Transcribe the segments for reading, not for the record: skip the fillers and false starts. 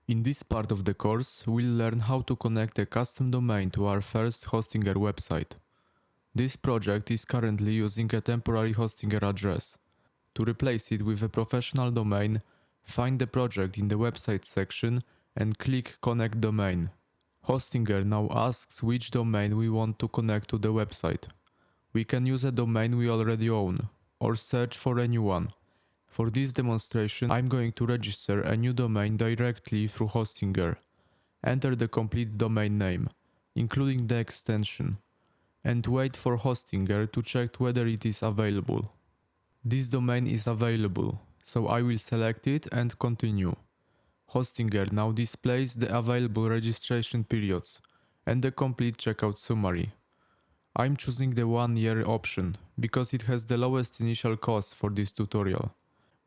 In this part of the course, we'll learn how to connect a custom domain to our first Hostinger website. This project is currently using a temporary Hostinger address. To replace it with a professional domain, find the project in the website section and click Connect Domain. Hostinger now asks which domain we want to connect to the website. We can use a domain we already own, or search for a new one. For this demonstration, I'm going to register a new domain directly through Hostinger. Enter the complete domain name, including the extension, and wait for Hostinger to check whether it is available. This domain is available, so I will select it and continue. Hostinger now displays the available registration periods and the complete checkout summary. I'm choosing the 1-year option because it has the lowest initial cost for this tutorial.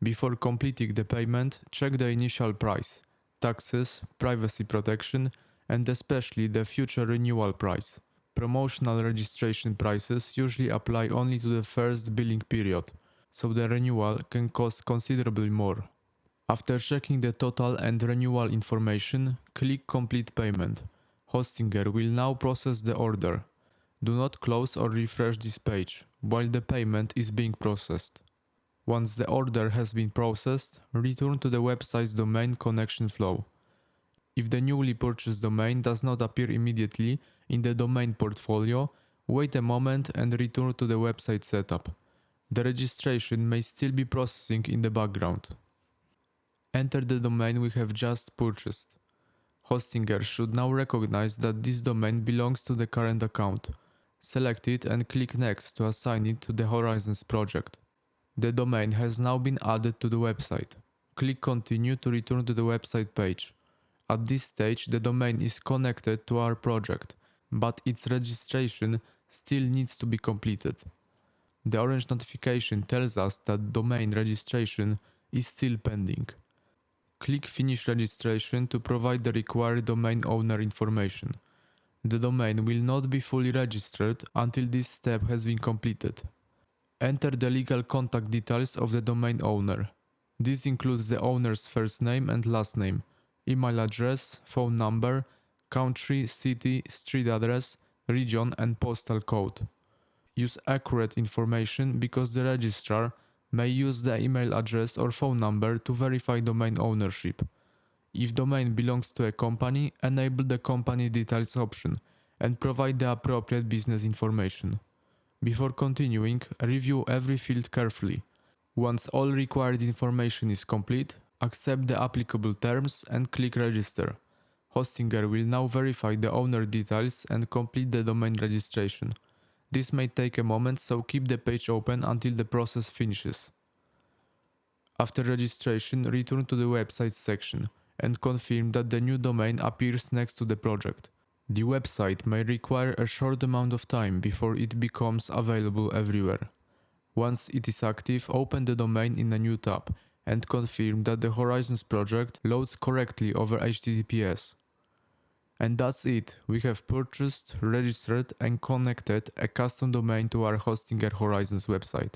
Before completing the payment, check the initial price, taxes, privacy protection, and especially the future renewal price. Promotional registration prices usually apply only to the first billing period, so the renewal can cost considerably more. After checking the total and renewal information, click Complete Payment. Hostinger will now process the order. Do not close or refresh this page while the payment is being processed. Once the order has been processed, return to the website's domain connection flow. If the newly purchased domain does not appear immediately in the domain portfolio, wait a moment and return to the website setup. The registration may still be processing in the background. Enter the domain we have just purchased. Hostinger should now recognize that this domain belongs to the current account. Select it and click Next to assign it to the Horizons project. The domain has now been added to the website. Click Continue to return to the website page. At this stage, the domain is connected to our project, but its registration still needs to be completed. The orange notification tells us that domain registration is still pending. Click Finish Registration to provide the required domain owner information. The domain will not be fully registered until this step has been completed. Enter the legal contact details of the domain owner. This includes the owner's first name and last name, email address, phone number, country, city, street address, region, and postal code. Use accurate information because the registrar may use the email address or phone number to verify domain ownership. If domain belongs to a company, enable the company details option and provide the appropriate business information. Before continuing, review every field carefully. Once all required information is complete, accept the applicable terms and click Register. Hostinger will now verify the owner details and complete the domain registration. This may take a moment, so keep the page open until the process finishes. After registration, return to the website section and confirm that the new domain appears next to the project. The website may require a short amount of time before it becomes available everywhere. Once it is active, open the domain in a new tab and confirm that the Horizons project loads correctly over HTTPS. And that's it, we have purchased, registered and connected a custom domain to our Hostinger Horizons website.